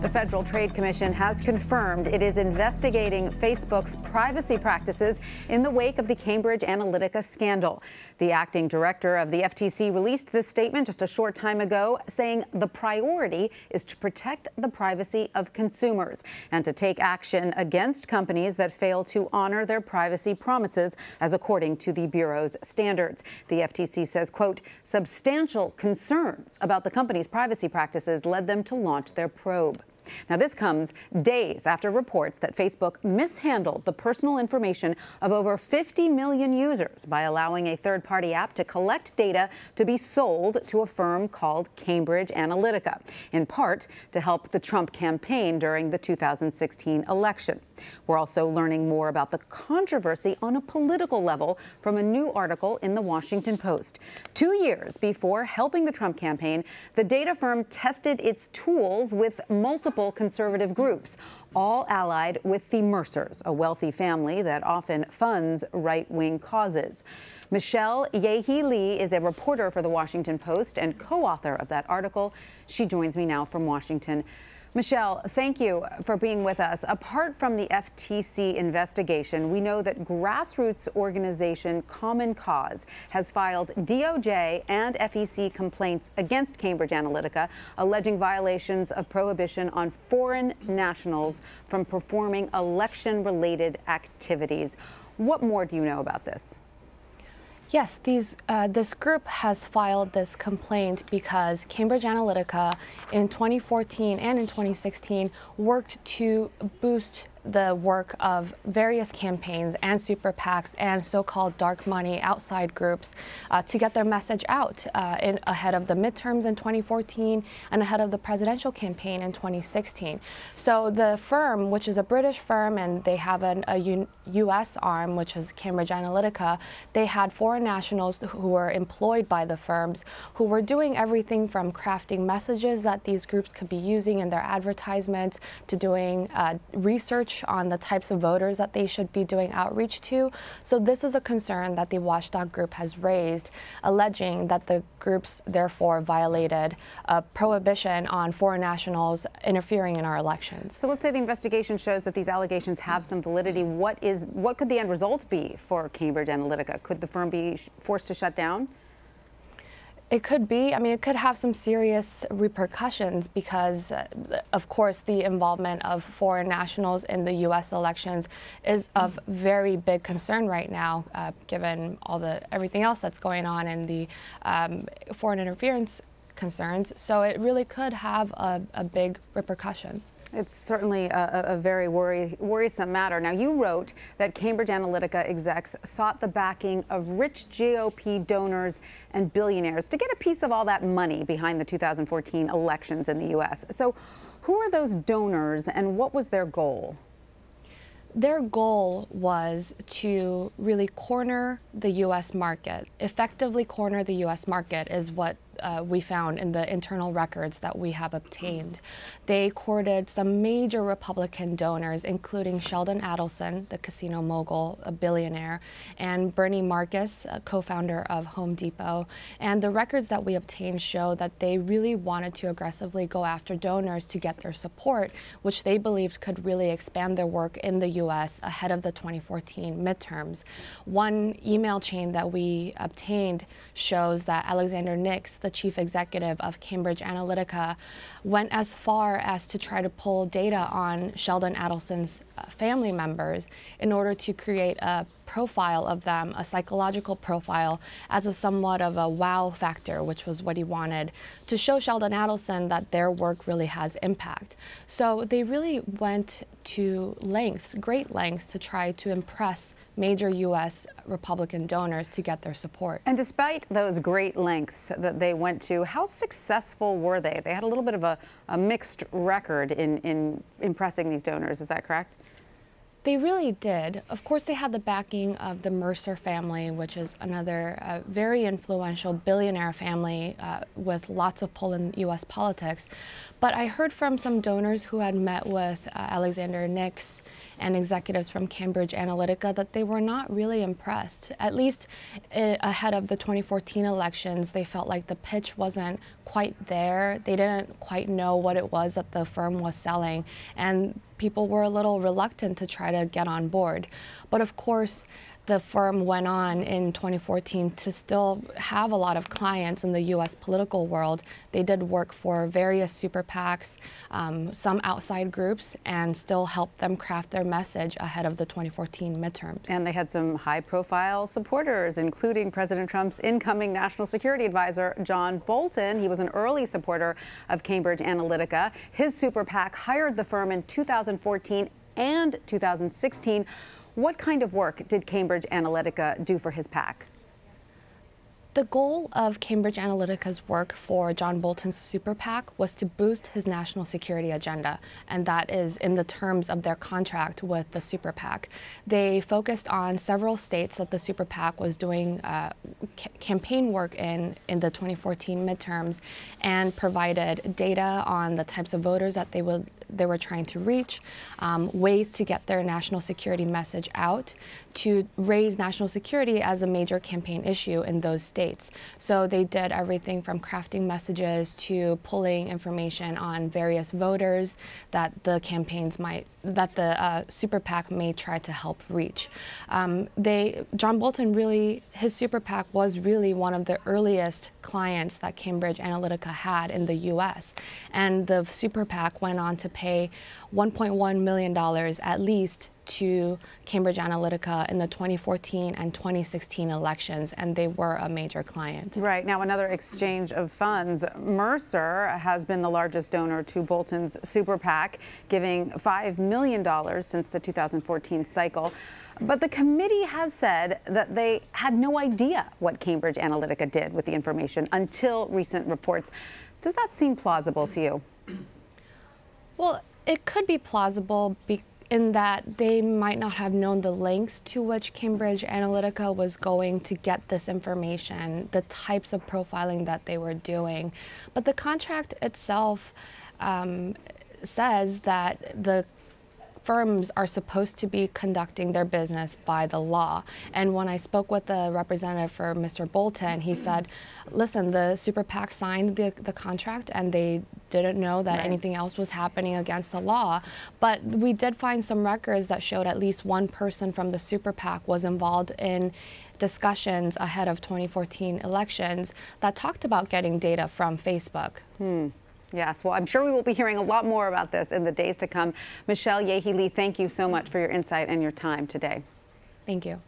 The Federal Trade Commission has confirmed it is investigating Facebook's privacy practices in the wake of the Cambridge Analytica scandal. The acting director of the FTC released this statement just a short time ago, saying the priority is to protect the privacy of consumers and to take action against companies that fail to honor their privacy promises, as according to the Bureau's standards. The FTC says, quote, substantial concerns about the company's privacy practices led them to launch their probe. Now, this comes days after reports that Facebook mishandled the personal information of over 50 million users by allowing a third-party app to collect data to be sold to a firm called Cambridge Analytica, in part to help the Trump campaign during the 2016 election. We're also learning more about the controversy on a political level from a new article in the Washington Post. 2 years before helping the Trump campaign, the data firm tested its tools with multiple conservative groups, all allied with the Mercers, a wealthy family that often funds right-wing causes. Michelle Yehi-Lee is a reporter for the Washington Post and co-author of that article. She joins me now from Washington. Michelle, thank you for being with us. Apart from the FTC investigation, we know that grassroots organization Common Cause has filed DOJ and FEC complaints against Cambridge Analytica, alleging violations of prohibition on foreign nationals from performing election-related activities. What more do you know about this? Yes, this group has filed this complaint because Cambridge Analytica in 2014 and in 2016 worked to boost the work of various campaigns and super PACs and so-called dark money outside groups to get their message out ahead of the midterms in 2014 and ahead of the presidential campaign in 2016. So the firm, which is a British firm, and they have a U.S. arm, which is Cambridge Analytica, they had foreign nationals who were employed by the firms who were doing everything from crafting messages that these groups could be using in their advertisements to doing research on the types of voters that they should be doing outreach to. So this is a concern that the watchdog group has raised, alleging that the groups therefore violated a prohibition on foreign nationals interfering in our elections. So let's say the investigation shows that these allegations have some validity. What could the end result be for Cambridge Analytica? Could the firm be forced to shut down? It could be. I mean, it could have some serious repercussions because, of course, the involvement of foreign nationals in the U.S. elections is of very big concern right now, given everything else that's going on in the foreign interference concerns. So it really could have a big repercussion. It's certainly a very worrisome matter. Now, you wrote that Cambridge Analytica execs sought the backing of rich GOP donors and billionaires to get a piece of all that money behind the 2014 elections in the U.S. So who are those donors and what was their goal? Their goal was to really corner the U.S. market. Effectively corner the U.S. market is what we found in the internal records that we have obtained. They courted some major Republican donors, including Sheldon Adelson, the casino mogul, a billionaire, and Bernie Marcus, a co-founder of Home Depot. And the records that we obtained show that they really wanted to aggressively go after donors to get their support, which they believed could really expand their work in the U.S. ahead of the 2014 midterms. One email chain that we obtained shows that Alexander Nix, the chief executive of Cambridge Analytica, went as far as to try to pull data on Sheldon Adelson's family members in order to create a profile of them, a psychological profile, as a somewhat of a wow factor, which was what he wanted, to show Sheldon Adelson that their work really has impact. So they really went to lengths, great lengths, to try to impress major U.S. Republican donors to get their support. And despite those great lengths that they went to, how successful were they? They had a little bit of a mixed record in impressing these donors, is that correct? They really did. Of course, they had the backing of the Mercer family, which is another very influential billionaire family with lots of pull in U.S. politics. But I heard from some donors who had met with Alexander Nix and executives from Cambridge Analytica that they were not really impressed. At least ahead of the 2014 elections, they felt like the pitch wasn't quite there. They didn't quite know what it was that the firm was selling, and people were a little reluctant to try to get on board. But of course, the firm went on in 2014 to still have a lot of clients in the U.S. political world. They did work for various super PACs, some outside groups, and still helped them craft their message ahead of the 2014 midterms. And they had some high-profile supporters, including President Trump's incoming National Security Advisor, John Bolton. He was an early supporter of Cambridge Analytica. His super PAC hired the firm in 2014 and 2016. What kind of work did Cambridge Analytica do for his PAC? The goal of Cambridge Analytica's work for John Bolton's super PAC was to boost his national security agenda, and that is in the terms of their contract with the super PAC. They focused on several states that the super PAC was doing campaign work in the 2014 midterms, and provided data on the types of voters that they were trying to reach, ways to get their national security message out, to raise national security as a major campaign issue in those states. So they did everything from crafting messages to pulling information on various voters that the super PAC may try to help reach. John Bolton his super PAC was really one of the earliest clients that Cambridge Analytica had in the US. And the super PAC went on to pay $1.1 million at least to Cambridge Analytica in the 2014 and 2016 elections, and they were a major client. Right. Now, another exchange of funds. Mercer has been the largest donor to Bolton's super PAC, giving $5 million since the 2014 cycle. But the committee has said that they had no idea what Cambridge Analytica did with the information until recent reports. Does that seem plausible to you? Well, it could be plausible in that they might not have known the lengths to which Cambridge Analytica was going to get this information, the types of profiling that they were doing. But the contract itself says that the firms are supposed to be conducting their business by the law. And when I spoke with the representative for Mr. Bolton, he said, listen, the super PAC signed the contract and they didn't know that anything else was happening against the law. But we did find some records that showed at least one person from the super PAC was involved in discussions ahead of 2014 elections that talked about getting data from Facebook. Yes, well, I'm sure we will be hearing a lot more about this in the days to come. Michelle Yehi Lee, thank you so much for your insight and your time today. Thank you.